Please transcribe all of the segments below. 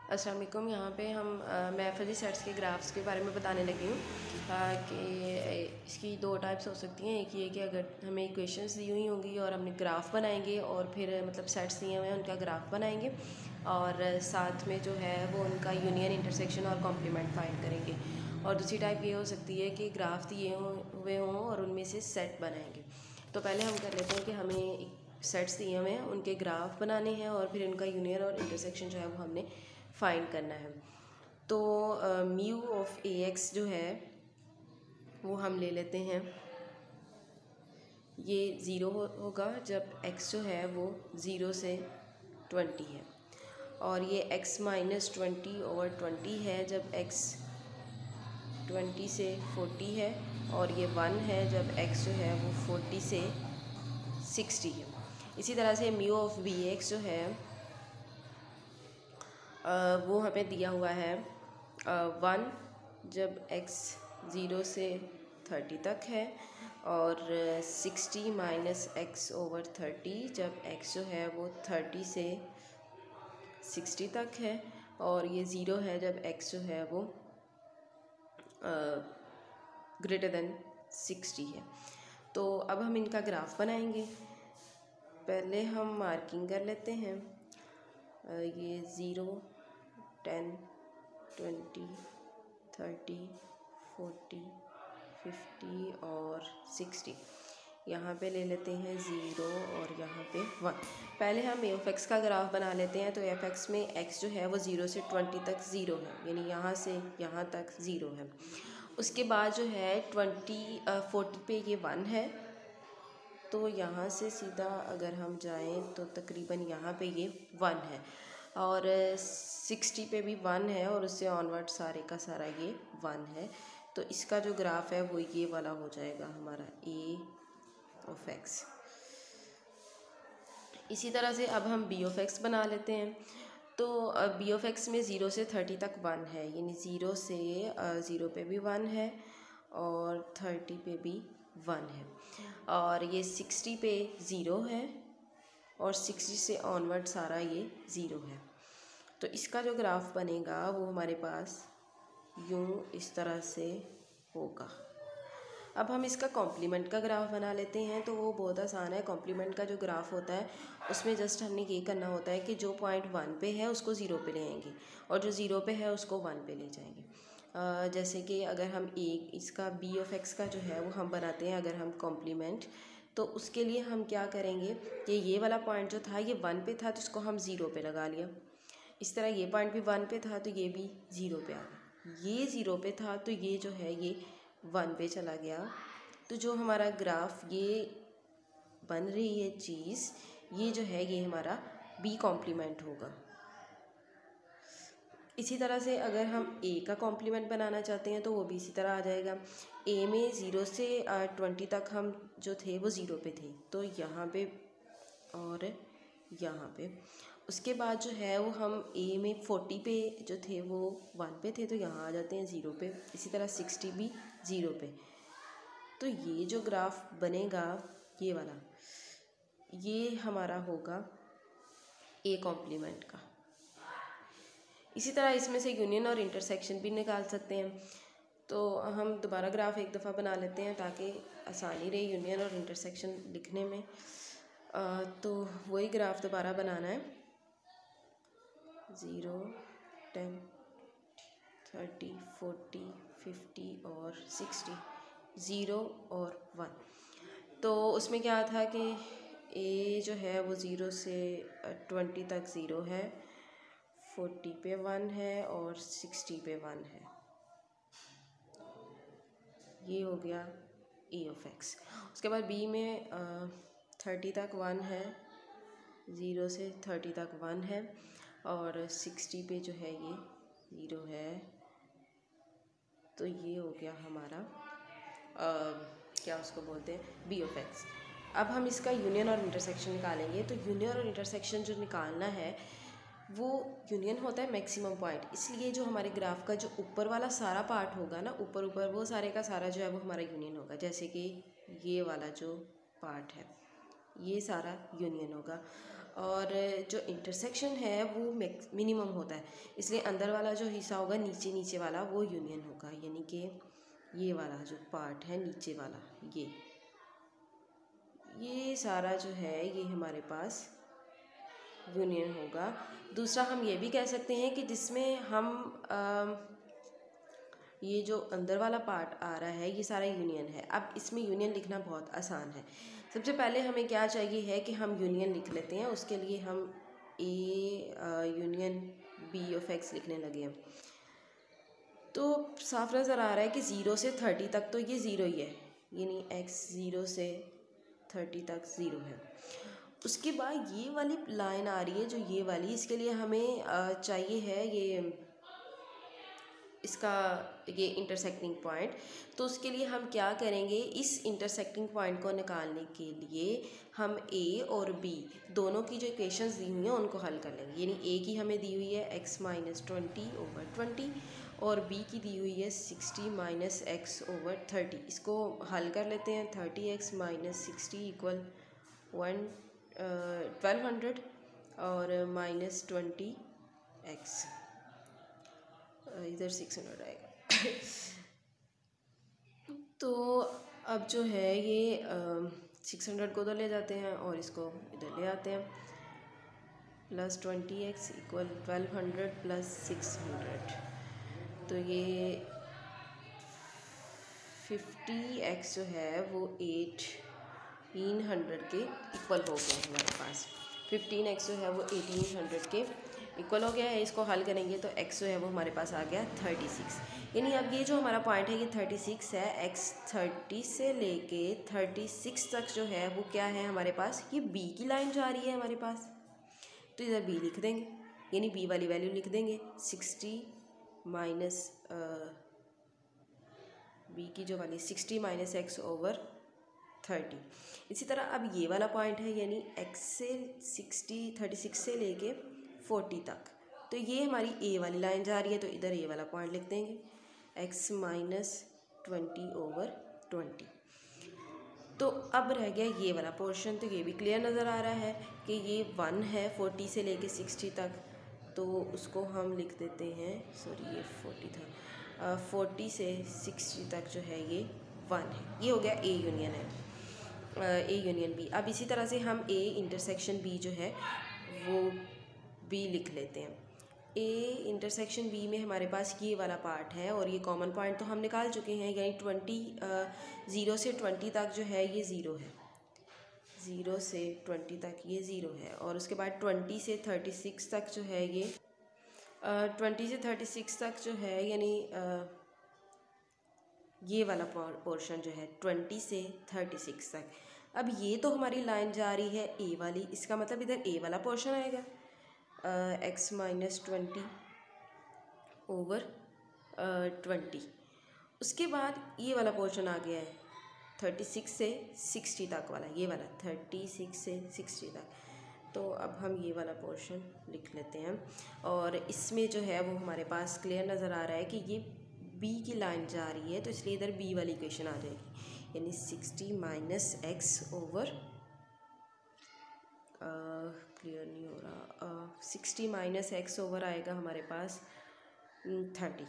अस्सलाम वालेकुम। यहाँ पे हम मैं फजी सेट्स के ग्राफ्स के बारे में बताने लगी हूँ कि इसकी दो टाइप्स हो सकती हैं। एक ये कि अगर हमें इक्वेशंस दी हुई होंगी और हमने ग्राफ बनाएंगे और फिर मतलब सेट्स दिए हुए हैं उनका ग्राफ बनाएंगे और साथ में जो है वो उनका यूनियन, इंटरसेक्शन और कॉम्प्लीमेंट फाइंड करेंगे। और दूसरी टाइप ये हो सकती है कि ग्राफ दिए हुए हों और उनमें से सेट बनाएंगे। तो पहले हम कर लेते हैं कि हमें सेट्स दिए हुए हैं, उनके ग्राफ बनाने हैं और फिर उनका यूनियन और इंटरसेक्शन जो है वो हमने फाइंड करना है। तो म्यू ऑफ ए एक्स जो है वो हम ले लेते हैं, ये ज़ीरो होगा जब x जो है वो 0 से 20 है, और ये x माइनस 20/20 है जब x 20 से 40 है, और ये 1 है जब x जो है वो 40 से 60 है। इसी तरह से म्यू ऑफ बी एक्स जो है वो हमें दिया हुआ है 1 जब x 0 से 30 तक है, और 60 माइनस x/30 जब x जो है वो 30 से 60 तक है, और ये 0 है जब x जो है वो ग्रेटर देन 60 है। तो अब हम इनका ग्राफ बनाएंगे। पहले हम मार्किंग कर लेते हैं, ये 0, 10, 20, 30, 40, 50 और 60। यहाँ पे ले लेते हैं 0 और यहाँ पे 1। पहले हम एफ एक्स का ग्राफ बना लेते हैं। तो एफ एक्स में x जो है वो 0 से 20 तक 0 है, यानी यहाँ से यहाँ तक 0 है। उसके बाद जो है 40 पे ये 1 है, तो यहाँ से सीधा अगर हम जाएं तो तकरीबन यहाँ पे ये 1 है, और 60 पे भी 1 है, और उससे ऑनवर्ड सारे का सारा ये 1 है। तो इसका जो ग्राफ है वो ये वाला हो जाएगा हमारा ए ऑफ एक्स। इसी तरह से अब हम बी ऑफ एक्स बना लेते हैं। तो बी ऑफ एक्स में 0 से 30 तक 1 है, यानी 0 से 0 पे भी 1 है और 30 पे भी 1 है, और ये 60 पे 0 है, और 60 से ऑनवर्ड सारा ये 0 है। तो इसका जो ग्राफ बनेगा वो हमारे पास यूँ इस तरह से होगा। अब हम इसका कॉम्प्लीमेंट का ग्राफ बना लेते हैं। तो वो बहुत आसान है। कॉम्प्लीमेंट का जो ग्राफ होता है उसमें जस्ट हमने ये करना होता है कि जो पॉइंट 1 पे है उसको 0 पे ले आएंगे, और जो 0 पे है उसको 1 पे ले जाएंगे। जैसे कि अगर हम इसका बी ऑफ एक्स का जो है वो हम बनाते हैं अगर हम कॉम्प्लीमेंट, तो उसके लिए हम क्या करेंगे कि ये वाला पॉइंट जो था ये 1 पे था तो इसको हम 0 पे लगा लिया। इस तरह ये पॉइंट भी 1 पे था तो ये भी 0 पे आ गया। ये 0 पे था तो ये जो है ये 1 पे चला गया। तो जो हमारा ग्राफ ये बन रही है चीज़, ये जो है ये हमारा बी कॉम्प्लीमेंट होगा। इसी तरह से अगर हम ए का कॉम्प्लीमेंट बनाना चाहते हैं तो वो भी इसी तरह आ जाएगा। ए में 0 से 20 तक हम जो थे वो 0 पे थे, तो यहाँ पे और यहाँ पे। उसके बाद जो है वो हम ए में 40 पे जो थे वो 1 पे थे, तो यहाँ आ जाते हैं 0 पे। इसी तरह 60 भी 0 पे। तो ये जो ग्राफ बनेगा ये वाला, ये हमारा होगा ए कॉम्प्लीमेंट का। इसी तरह इसमें से यूनियन और इंटरसेक्शन भी निकाल सकते हैं। तो हम दोबारा ग्राफ एक दफ़ा बना लेते हैं ताकि आसानी रहे यूनियन और इंटरसेक्शन लिखने में। तो वही ग्राफ दोबारा बनाना है, 0, 10, 30, 40, 50 और 60, 0 और 1। तो उसमें क्या था कि ए जो है वो 0 से 20 तक 0 है, 40 पे 1 है और 60 पे 1 है। ये हो गया ए ऑफ एक्स। उसके बाद बी में 30 तक 1 है, 0 से 30 तक 1 है, और 60 पे जो है ये 0 है। तो ये हो गया हमारा क्या उसको बोलते हैं, बी ऑफ एक्स। अब हम इसका यूनियन और इंटरसेक्शन निकालेंगे। तो यूनियन और इंटरसेक्शन जो निकालना है वो यूनियन होता है मैक्सिमम पॉइंट, इसलिए जो हमारे ग्राफ का जो ऊपर वाला सारा पार्ट होगा ना, ऊपर ऊपर वो सारे का सारा जो है वो हमारा यूनियन होगा। जैसे कि ये वाला जो पार्ट है ये सारा यूनियन होगा। और जो इंटरसेक्शन है वो मिनिमम होता है, इसलिए अंदर वाला जो हिस्सा होगा नीचे नीचे वाला वो यूनियन होगा, यानी कि ये वाला जो पार्ट है नीचे वाला ये सारा जो है ये हमारे पास यूनियन होगा। दूसरा हम ये भी कह सकते हैं कि जिसमें हम ये जो अंदर वाला पार्ट आ रहा है ये सारा यूनियन है। अब इसमें यूनियन लिखना बहुत आसान है। सबसे पहले हमें क्या चाहिए है कि हम यूनियन लिख लेते हैं। उसके लिए हम A union B of X लिखने लगे हैं। तो साफ नज़र आ रहा है कि 0 से 30 तक तो ये ज़ीरो ही है, यानी एक्स 0 से 30 तक ज़ीरो है। उसके बाद ये वाली लाइन आ रही है जो ये वाली, इसके लिए हमें चाहिए है इसका ये इंटरसेक्टिंग पॉइंट। तो उसके लिए हम क्या करेंगे, इस इंटरसेक्टिंग पॉइंट को निकालने के लिए हम ए और बी दोनों की जो इक्वेशंस दी हुई हैं उनको हल कर लेंगे। यानी ए की हमें दी हुई है x माइनस 20/20 और बी की दी हुई है 60 माइनस एक्स ओवर 30। इसको हल कर लेते हैं। 30x माइनस 60 इक्वल 1200 और माइनस 20x, इधर 600 आएगा। तो अब जो है ये 600 को तो ले जाते हैं और इसको इधर ले आते हैं। प्लस 20x इक्वल 1200 प्लस 600, तो ये 50x जो है वो 1800 के इक्वल हो गया हमारे पास। 15x जो है वो 1800 के इक्वल हो गया है। इसको हल करेंगे तो x जो है वो हमारे पास आ गया 36। यानी अब ये जो हमारा पॉइंट है ये 36 है। x 30 से लेके 36 तक जो है वो क्या है हमारे पास, ये b की लाइन जा रही है हमारे पास। तो इधर b लिख देंगे, यानी b वाली वैल्यू लिख देंगे 60 माइनस b की जो वाली 60 माइनस एक्स ओवर 30। इसी तरह अब ये वाला पॉइंट है, यानी x से 36 से लेके 40 तक, तो ये हमारी a वाली लाइन जा रही है। तो इधर a वाला पॉइंट लिख देंगे x माइनस 20/20। तो अब रह गया ये वाला पोर्शन। तो ये भी क्लियर नज़र आ रहा है कि ये 1 है 40 से लेके 60 तक, तो उसको हम लिख देते हैं, सॉरी ये 40 था, 40 से 60 तक जो है ये 1 है। ये हो गया a यूनियन है, a यूनियन b। अब इसी तरह से हम a इंटरसेक्शन b जो है वो b लिख लेते हैं। a इंटरसेक्शन b में हमारे पास ये वाला पार्ट है और ये कॉमन पॉइंट तो हम निकाल चुके हैं, यानी 0 से 20 तक जो है ये 0 है। 0 से 20 तक ये 0 है। और उसके बाद 20 से 36 तक जो है ये 20 से 36 तक जो है, यानी ये वाला पोर्शन जो है 20 से 36 तक। अब ये तो हमारी लाइन जा रही है a वाली, इसका मतलब इधर a वाला पोर्शन आएगा x माइनस 20 ओवर 20। उसके बाद ये वाला पोर्शन आ गया है 36 से 60 तक वाला, ये वाला 36 से 60 तक। तो अब हम ये वाला पोर्शन लिख लेते हैं और इसमें जो है वो हमारे पास क्लियर नज़र आ रहा है कि ये b की लाइन जा रही है, तो इसलिए इधर b वाली इक्वेशन आ जाएगी, यानी 60 माइनस एक्स ओवर, क्लियर नहीं हो रहा, 60 माइनस एक्स ओवर आएगा हमारे पास 30।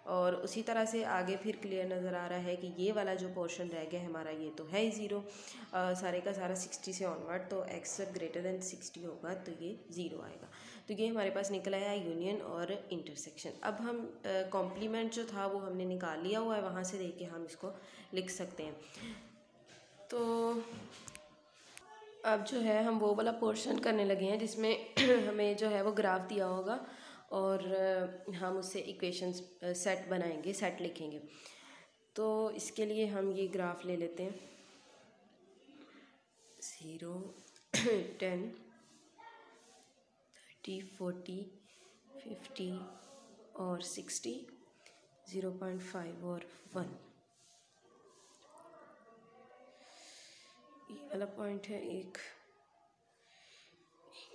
और उसी तरह से आगे फिर क्लियर नज़र आ रहा है कि ये वाला जो पोर्शन रह गया हमारा ये तो है ही 0, सारे का सारा 60 से ऑनवर्ड, तो x ग्रेटर दैन 60 होगा तो ये 0 आएगा। तो ये हमारे पास निकला है यूनियन और इंटरसेक्शन। अब हम कॉम्प्लीमेंट जो था वो हमने निकाल लिया हुआ है, वहाँ से देख के हम इसको लिख सकते हैं। तो अब जो है हम वो वाला पोर्शन करने लगे हैं जिसमें हमें जो है वो ग्राफ दिया होगा और हम उससे इक्वेशंस सेट बनाएंगे, सेट लिखेंगे। तो इसके लिए हम ये ग्राफ ले लेते हैं 0, 10, 30, 40, 50 और 60, 0.5 और 1। ये वाला पॉइंट है एक,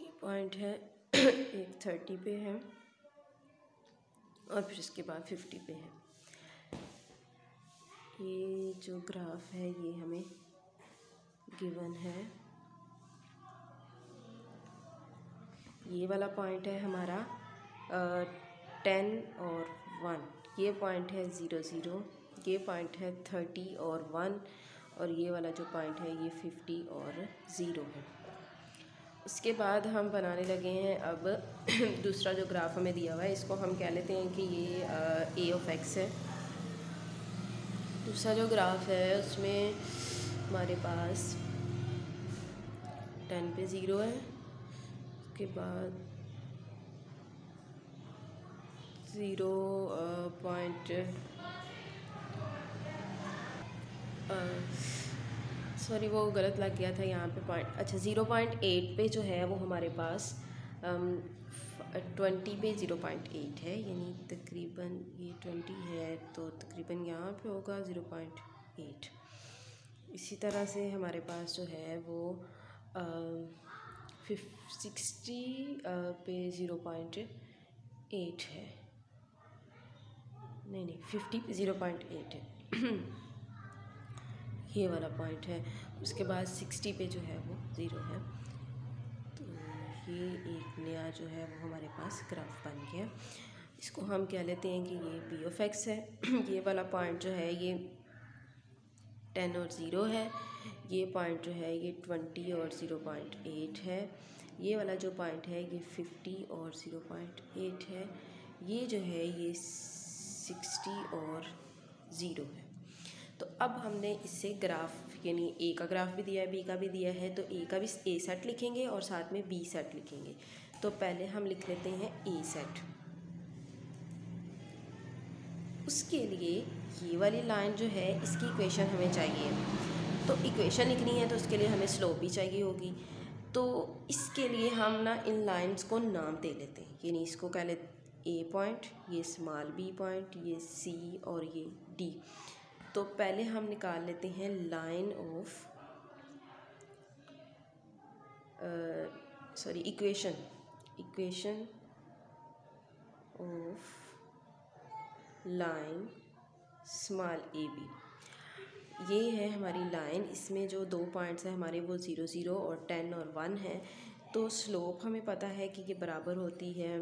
ये पॉइंट है एक 30 पे है और फिर इसके बाद 50 पे है। ये जो ग्राफ है ये हमें गिवन है ये वाला पॉइंट है हमारा 10 और 1, ये पॉइंट है 0 0, ये पॉइंट है 30 और 1, और ये वाला जो पॉइंट है ये 50 और 0 है। उसके बाद हम बनाने लगे हैं अब दूसरा जो ग्राफ हमें दिया हुआ है, इसको हम कह लेते हैं कि ये ए ऑफ एक्स है। दूसरा जो ग्राफ है उसमें हमारे पास 10 पे 0 है, उसके बाद 0 पॉइंट सॉरी वो गलत लग गया था यहाँ पे पॉइंट, अच्छा 0.8 पे जो है वो हमारे पास 20 पे 0.8 है, यानी तकरीबन ये 20 है तो तकरीबन यहाँ पे होगा 0.8। इसी तरह से हमारे पास जो है वो 60 पे 0.8 है, नहीं 50 पे 0.8 है ये वाला पॉइंट है। उसके बाद 60 पे जो है वो 0 है। तो ये एक नया जो है वो हमारे पास ग्राफ बन गया। इसको हम कह लेते हैं कि ये पी ऑफ एक्स है। ये वाला पॉइंट जो है ये 10 और 0 है, ये पॉइंट जो है ये 20 और 0.8 है, ये वाला जो पॉइंट है ये 50 और 0.8 है, ये जो है ये 60 और 0 है। तो अब हमने इससे ग्राफ यानी ए का ग्राफ भी दिया है, बी का भी दिया है, तो ए का भी ए सेट लिखेंगे और साथ में बी सेट लिखेंगे। तो पहले हम लिख लेते हैं ए सेट। उसके लिए ये वाली लाइन जो है इसकी इक्वेशन हमें चाहिए, तो इक्वेशन लिखनी है तो उसके लिए हमें स्लोप भी चाहिए होगी। तो इसके लिए हम ना इन लाइंस को नाम दे लेते हैं, यानी इसको कह लेते ए पॉइंट, ये स्मॉल बी पॉइंट, ये सी और ये डी। तो पहले हम निकाल लेते हैं line of equation of line small A B. ये है हमारी लाइन, इसमें जो 2 पॉइंट्स हैं हमारे वो 0 0 और 10 और 1 है। तो स्लोप हमें पता है कि ये बराबर होती है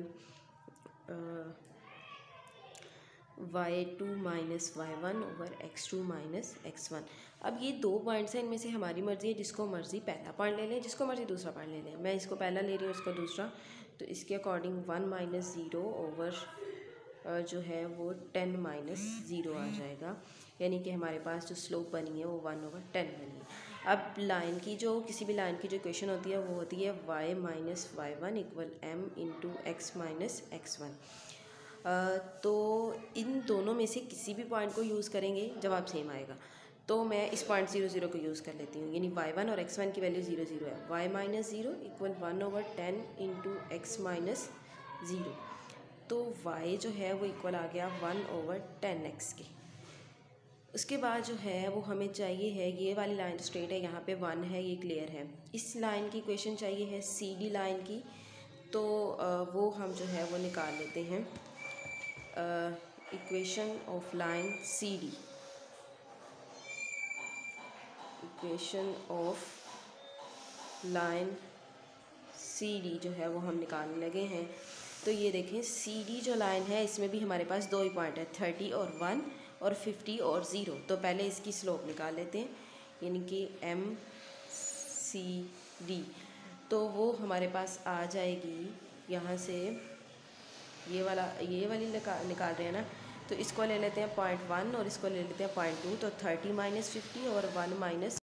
y2 minus y1 over x2 minus x1। अब ये 2 पॉइंट्स हैं, इनमें से हमारी मर्ज़ी है, जिसको मर्ज़ी पहला पॉइंट ले लें, जिसको मर्ज़ी दूसरा पॉइंट ले लें। मैं इसको पहला ले रही हूँ, इसको दूसरा, तो इसके अकॉर्डिंग 1 माइनस 0 ओवर जो है वो 10 माइनस 0 आ जाएगा, यानी कि हमारे पास जो स्लोप बनी है वो 1 ओवर 10 बनी है। अब लाइन की जो किसी भी लाइन की जो इक्वेशन होती है वो होती है y minus y1 equal m into x minus x1। तो इन दोनों में से किसी भी पॉइंट को यूज़ करेंगे जवाब सेम आएगा। तो मैं इस पॉइंट 0 0 को यूज़ कर लेती हूँ, यानी y1 और x1 की वैल्यू 0 0 है। y minus 0 equal 1 over 10 into x minus 0। तो y जो है वो इक्वल आ गया 1 ओवर 10x के। उसके बाद जो है वो हमें चाहिए है ये वाली लाइन स्ट्रेट है, यहाँ पे 1 है, ये क्लियर है। इस लाइन की इक्वेशन चाहिए है सी डी लाइन की, तो वो हम जो है वो निकाल लेते हैं equation of line C D. Equation of line C D जो है वो हम निकालने लगे हैं। तो ये देखें सी डी जो लाइन है इसमें भी हमारे पास 2 ही पॉइंट है, 30 और 1 और 50 और 0। तो पहले इसकी स्लोप निकाल लेते हैं, यानी कि एम सी डी। तो वो हमारे पास आ जाएगी यहाँ से, ये वाली निकाल रहे हैं ना, तो इसको ले लेते हैं 0.1 और इसको ले लेते हैं 0.2। तो 30 माइनस 50 और 1 माइनस